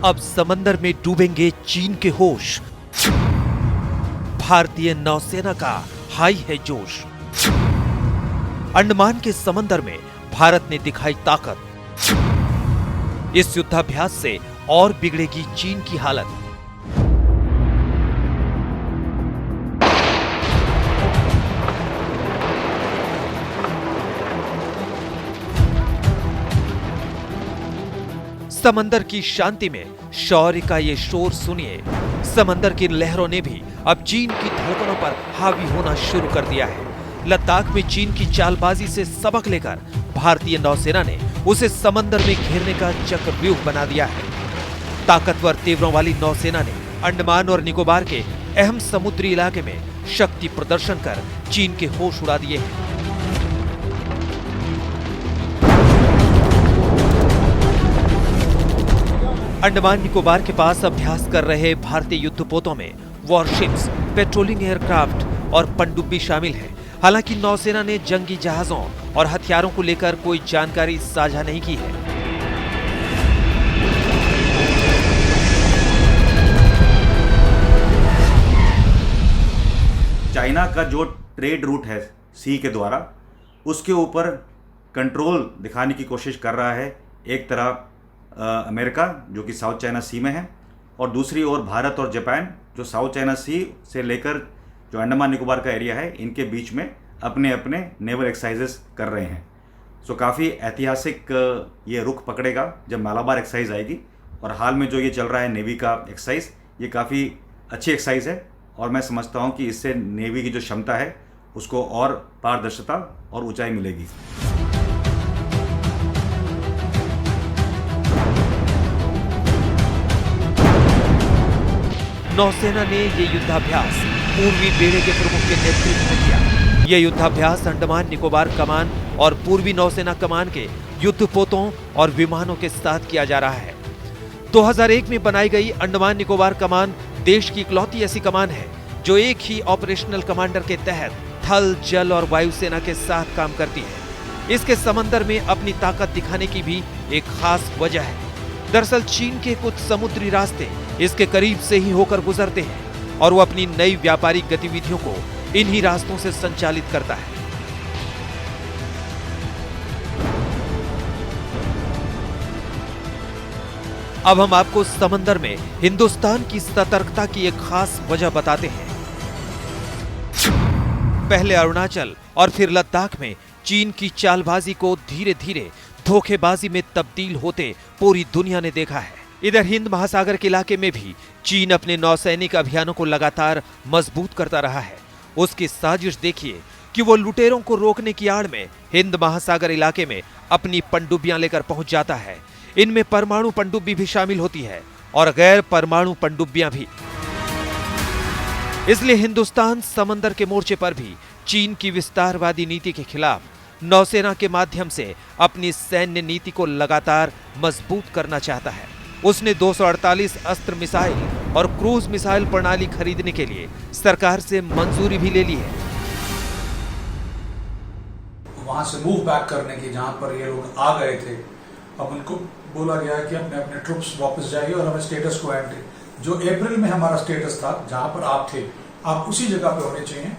अब समंदर में डूबेंगे चीन के होश। भारतीय नौसेना का हाई है जोश। अंडमान के समंदर में भारत ने दिखाई ताकत। इस युद्धाभ्यास से और बिगड़ेगी चीन की हालत। समंदर की शांति में शौर्य का ये शोर सुनिए। समंदर की लहरों ने भी अब चीन की धड़कनों पर हावी होना शुरू कर दिया है। लद्दाख में चीन की चालबाजी से सबक लेकर भारतीय नौसेना ने उसे समंदर में घेरने का चक्रव्यूह बना दिया है। ताकतवर तेवरों वाली नौसेना ने अंडमान और निकोबार के अहम समुद्री इलाके में शक्ति प्रदर्शन कर चीन के होश उड़ा दिए हैं। अंडमान निकोबार के पास अभ्यास कर रहे भारतीय युद्धपोतों में वॉरशिप्स, पेट्रोलिंग एयरक्राफ्ट और पनडुब्बी शामिल हैं। हालांकि नौसेना ने जंगी जहाजों और हथियारों को लेकर कोई जानकारी साझा नहीं की है। चाइना का जो ट्रेड रूट है सी के द्वारा, उसके ऊपर कंट्रोल दिखाने की कोशिश कर रहा है। एक तरफ अमेरिका जो कि साउथ चाइना सी में है, और दूसरी ओर भारत और जापान जो साउथ चाइना सी से लेकर जो अंडमान निकोबार का एरिया है, इनके बीच में अपने अपने नेवल एक्सरसाइजेस कर रहे हैं। सो काफ़ी ऐतिहासिक ये रुख पकड़ेगा जब मालाबार एक्सरसाइज आएगी। और हाल में जो ये चल रहा है नेवी का एक्सरसाइज, ये काफ़ी अच्छी एक्सरसाइज है और मैं समझता हूँ कि इससे नेवी की जो क्षमता है उसको और पारदर्शिता और ऊंचाई मिलेगी। नौसेना ने ये युद्धाभ्यास पूर्वी बेड़े के प्रमुख के नेतृत्व में किया। ये युद्धाभ्यास अंडमान निकोबार कमान और पूर्वी नौसेना कमान के युद्धपोतों और विमानों के साथ किया जा रहा है। 2001 में बनाई गई अंडमान निकोबार कमान देश की इकलौती ऐसी कमान है जो एक ही ऑपरेशनल कमांडर के तहत थल, जल और वायुसेना के साथ काम करती है। इसके समंदर में अपनी ताकत दिखाने की भी एक खास वजह है। दरअसल चीन के कुछ समुद्री रास्ते इसके करीब से ही होकर गुजरते हैं और वो अपनी नई व्यापारिक गतिविधियों को इन्हीं रास्तों से संचालित करता है। अब हम आपको समंदर में हिंदुस्तान की सतर्कता की एक खास वजह बताते हैं। पहले अरुणाचल और फिर लद्दाख में चीन की चालबाजी को धीरे धीरे धोखेबाजी में तब्दील होते पूरी दुनिया ने देखा है। इधर हिंद महासागर के इलाके में भी चीन अपने नौसैनिक अभियानों को लगातार मजबूत करता रहा है। उसकी साजिश देखिए कि वो लुटेरों को रोकने की आड़ में हिंद महासागर इलाके में अपनी पनडुब्बियां लेकर पहुंच जाता है। इनमें परमाणु पनडुब्बी भी शामिल होती है और गैर परमाणु पनडुब्बियां भी। इसलिए हिंदुस्तान समंदर के मोर्चे पर भी चीन की विस्तारवादी नीति के खिलाफ नौसेना के माध्यम से अपनी सैन्य नीति को लगातार मजबूत करना चाहता है। उसने 248 अस्त्र मिसाइल और क्रूज मिसाइल प्रणाली खरीदने के लिए सरकार से मंजूरी भी ले ली है। वहां से मूव बैक करने की, जहां पर ये लोग आ गए थे, अब उनको बोला गया है कि अपने अपने ट्रुप्स वापस जाइए और हमें स्टेटस को एंट्री, जो अप्रैल में हमारा स्टेटस था जहां पर आप थे, आप उसी जगह पे होने चाहिए।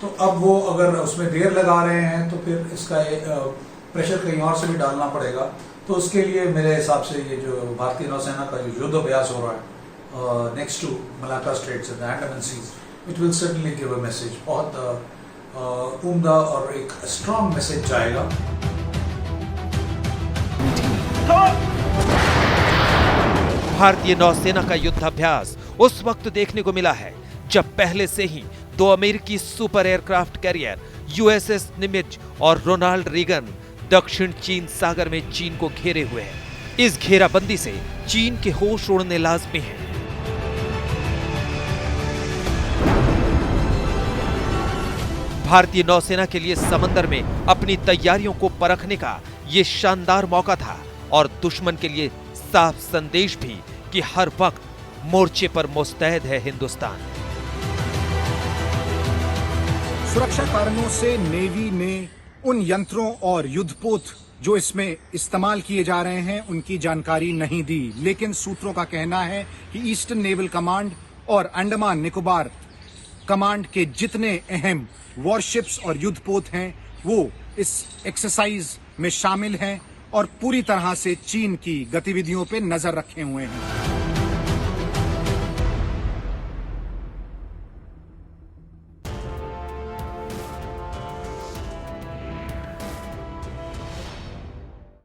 तो अब वो अगर उसमें देर लगा रहे हैं तो फिर इसका प्रेशर कहीं और से भी डालना पड़ेगा। तो उसके लिए मेरे हिसाब से ये जो भारतीय नौसेना का जो युद्ध अभ्यास हो रहा है next to Malacca Straits and Andaman seas, it will certainly give a message. बहुत उम्दा और एक स्ट्रांग मैसेज जाएगा। भारतीय नौसेना का युद्धाभ्यास उस वक्त देखने को मिला है जब पहले से ही 2 अमेरिकी सुपर एयरक्राफ्ट कैरियर यूएसएस निमित्ज और रोनाल्ड रीगन दक्षिण चीन सागर में चीन को घेरे हुए हैं। इस घेराबंदी से चीन के होश उड़ने लाजमी है। भारतीय नौसेना के लिए समंदर में अपनी तैयारियों को परखने का ये शानदार मौका था और दुश्मन के लिए साफ संदेश भी कि हर वक्त मोर्चे पर मुस्तैद है हिंदुस्तान। सुरक्षा कारणों से नेवी ने उन यंत्रों और युद्धपोत जो इसमें इस्तेमाल किए जा रहे हैं उनकी जानकारी नहीं दी, लेकिन सूत्रों का कहना है कि ईस्टर्न नेवल कमांड और अंडमान निकोबार कमांड के जितने अहम वॉरशिप्स और युद्धपोत हैं वो इस एक्सरसाइज में शामिल हैं और पूरी तरह से चीन की गतिविधियों पर नजर रखे हुए हैं।